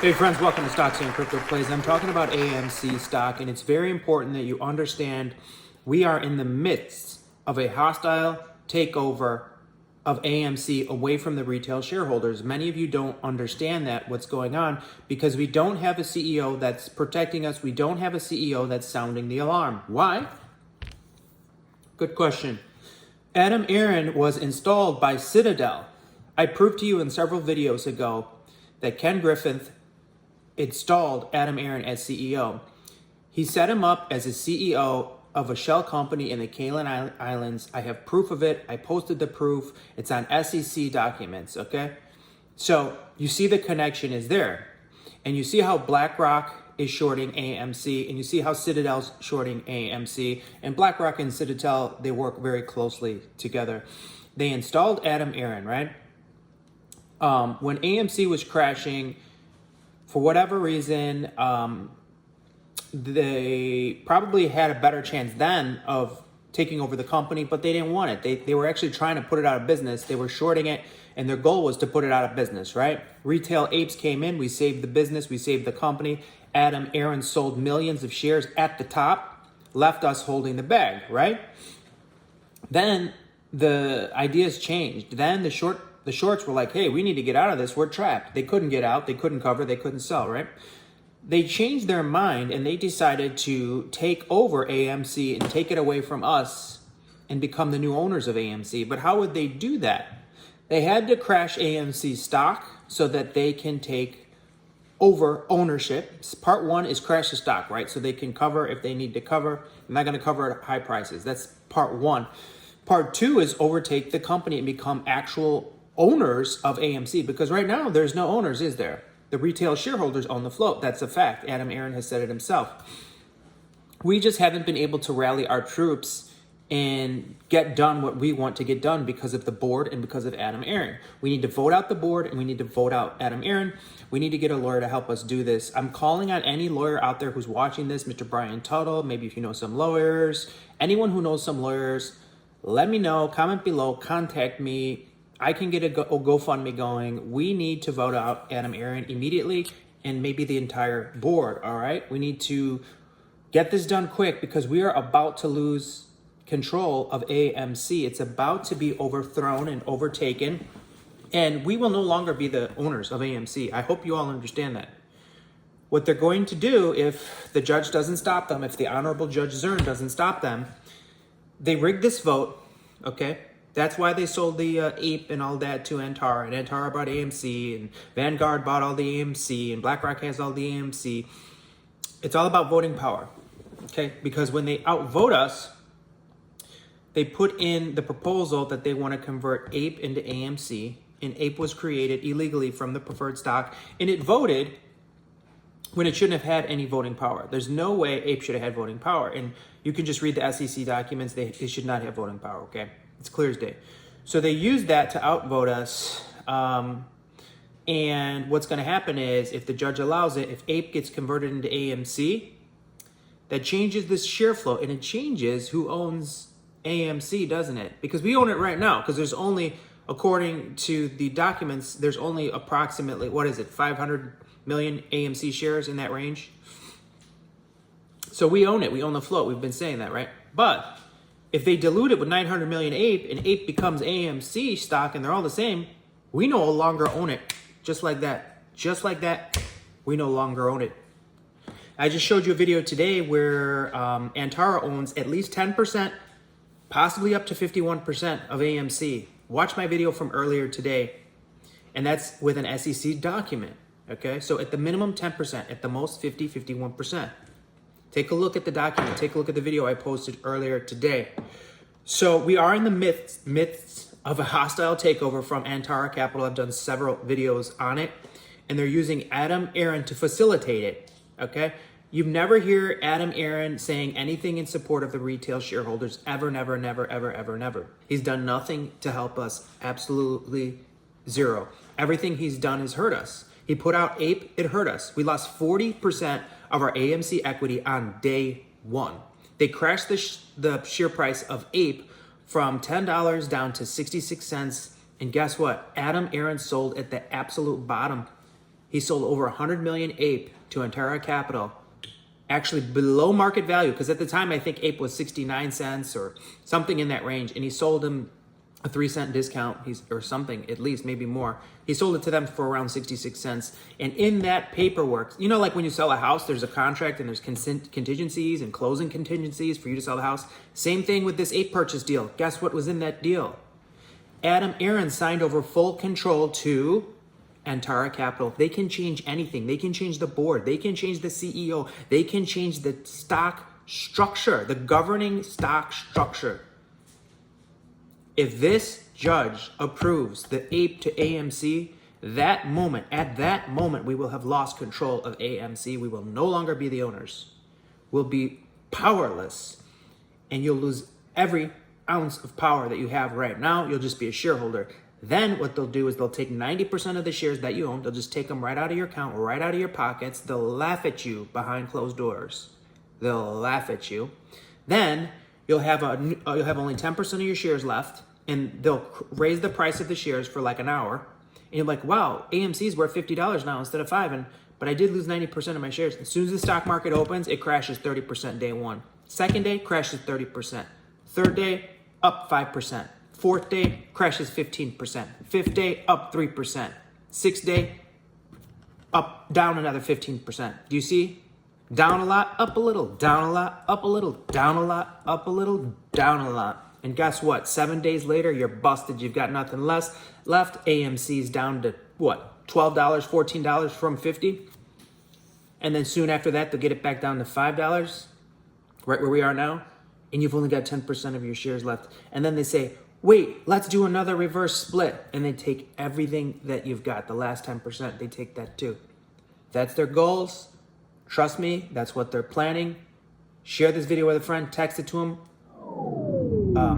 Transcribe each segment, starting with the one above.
Hey friends, welcome to Stocks and Crypto Plays. I'm talking about AMC stock, and it's very important that you understand we are in the midst of a hostile takeover of AMC away from the retail shareholders. Many of you don't understand that, what's going on, because we don't have a CEO that's protecting us. We don't have a CEO that's sounding the alarm. Why? Good question. Adam Aron was installed by Citadel. I proved to you in several videos ago that Ken Griffith installed Adam Aron as CEO. He set him up as a CEO of a shell company in the Cayman Islands. I have proof of it. I posted the proof. It's on SEC documents, okay? So you see the connection is there. And you see how BlackRock is shorting AMC, and you see how Citadel's shorting AMC. And BlackRock and Citadel, they work very closely together. They installed Adam Aron, right? When AMC was crashing, for whatever reason, they probably had a better chance then of taking over the company, but they didn't want it. They were actually trying to put it out of business. They were shorting it, and their goal was to put it out of business, right? Retail apes came in. We saved the business. We saved the company. Adam Aron sold millions of shares at the top, left us holding the bag, right? Then the ideas changed. Then the shorts were like, hey, we need to get out of this. We're trapped. They couldn't get out. They couldn't cover. They couldn't sell, right? They changed their mind and they decided to take over AMC and take it away from us and become the new owners of AMC. But how would they do that? They had to crash AMC stock so that they can take over ownership. Part one is crash the stock, right? So they can cover if they need to cover. I'm not going to cover at high prices. That's part one. Part two is overtake the company and become actual owners of AMC, because right now there's no owners, is there? The retail shareholders own the float. That's a fact. Adam Aron has said it himself. We just haven't been able to rally our troops and get done what we want to get done because of the board and because of Adam Aron. We need to vote out the board and we need to vote out Adam Aron. We need to get a lawyer to help us do this. I'm calling on any lawyer out there who's watching this, Mr. Brian Tuttle, maybe if you know some lawyers, anyone who knows some lawyers, let me know, comment below, contact me. I can get a GoFundMe going. We need to vote out Adam Aron immediately and maybe the entire board, all right? We need to get this done quick because we are about to lose control of AMC. It's about to be overthrown and overtaken, and we will no longer be the owners of AMC. I hope you all understand that. What they're going to do, if the judge doesn't stop them, if the Honorable Judge Zern doesn't stop them, they rigged this vote, okay? That's why they sold the ape and all that to ANTARA, and ANTARA bought AMC, and Vanguard bought all the AMC, and BlackRock has all the AMC. It's all about voting power, okay? Because when they outvote us, they put in the proposal that they want to convert ape into AMC, and ape was created illegally from the preferred stock, and it voted when it shouldn't have had any voting power. There's no way ape should have had voting power, and you can just read the SEC documents. They should not have voting power, okay? It's clear as day. So they used that to outvote us. And what's going to happen is if the judge allows it, if ape gets converted into AMC, that changes this share flow, and it changes who owns AMC, doesn't it? Because we own it right now, because there's only, according to the documents, there's only approximately, 500 million AMC shares in that range. So we own it. We own the float. We've been saying that, right? But if they dilute it with 900 million ape and ape becomes AMC stock and they're all the same, we no longer own it. Just like that. Just like that, we no longer own it. I just showed you a video today where ANTARA owns at least 10%, possibly up to 51% of AMC. Watch my video from earlier today. And that's with an SEC document. Okay, so at the minimum 10%, at the most 51%. Take a look at the document. Take a look at the video I posted earlier today. So we are in the midst of a hostile takeover from ANTARA Capital. I've done several videos on it, and they're using Adam Aron to facilitate it, okay? You've never hear Adam Aron saying anything in support of the retail shareholders ever, never, never, ever, ever, never. He's done nothing to help us, absolutely zero. Everything he's done has hurt us. He put out ape, it hurt us. We lost 40% of our AMC equity on day one. They crashed the share price of ape from $10 down to 66 cents. And guess what? Adam Aron sold at the absolute bottom. He sold over 100 million APE to ANTARA Capital, actually below market value, because at the time I think APE was 69 cents or something in that range, and he sold him a 3-cent discount, or something, at least, maybe more. He sold it to them for around 66 cents. And in that paperwork, you know, like when you sell a house, there's a contract and there's contingencies and closing contingencies for you to sell the house. Same thing with this APE purchase deal. Guess what was in that deal? Adam Aaron signed over full control to ANTARA Capital. They can change anything. They can change the board. They can change the CEO. They can change the stock structure, the governing stock structure. If this judge approves the APE to AMC, at that moment, we will have lost control of AMC. We will no longer be the owners. We'll be powerless, and you'll lose every ounce of power that you have right now. You'll just be a shareholder. Then what they'll do is they'll take 90% of the shares that you own. They'll just take them right out of your account, right out of your pockets. They'll laugh at you behind closed doors. They'll laugh at you. Then you'll have only 10% of your shares left, and they'll raise the price of the shares for like an hour. And you're like, wow, AMC is worth $50 now instead of $5, but I did lose 90% of my shares. As soon as the stock market opens, it crashes 30% day one. Second day, crashes 30%. Third day, up 5%. Fourth day, crashes 15%. Fifth day, up 3%. Sixth day, down another 15%. Do you see? Down a lot, up a little, down a lot, up a little, down a lot, up a little, down a lot. And guess what? 7 days later, you're busted. You've got nothing left. AMC's down to what? $12, $14 from 50. And then soon after that, they'll get it back down to $5, right where we are now. And you've only got 10% of your shares left. And then they say, wait, let's do another reverse split. And they take everything that you've got, the last 10%, they take that too. That's their goals. Trust me, that's what they're planning. Share this video with a friend, text it to them.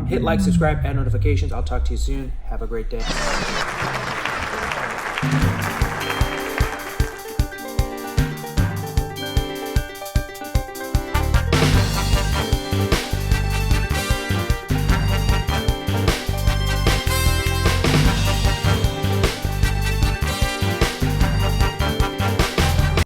Hit like, subscribe, add notifications. I'll talk to you soon. Have a great day.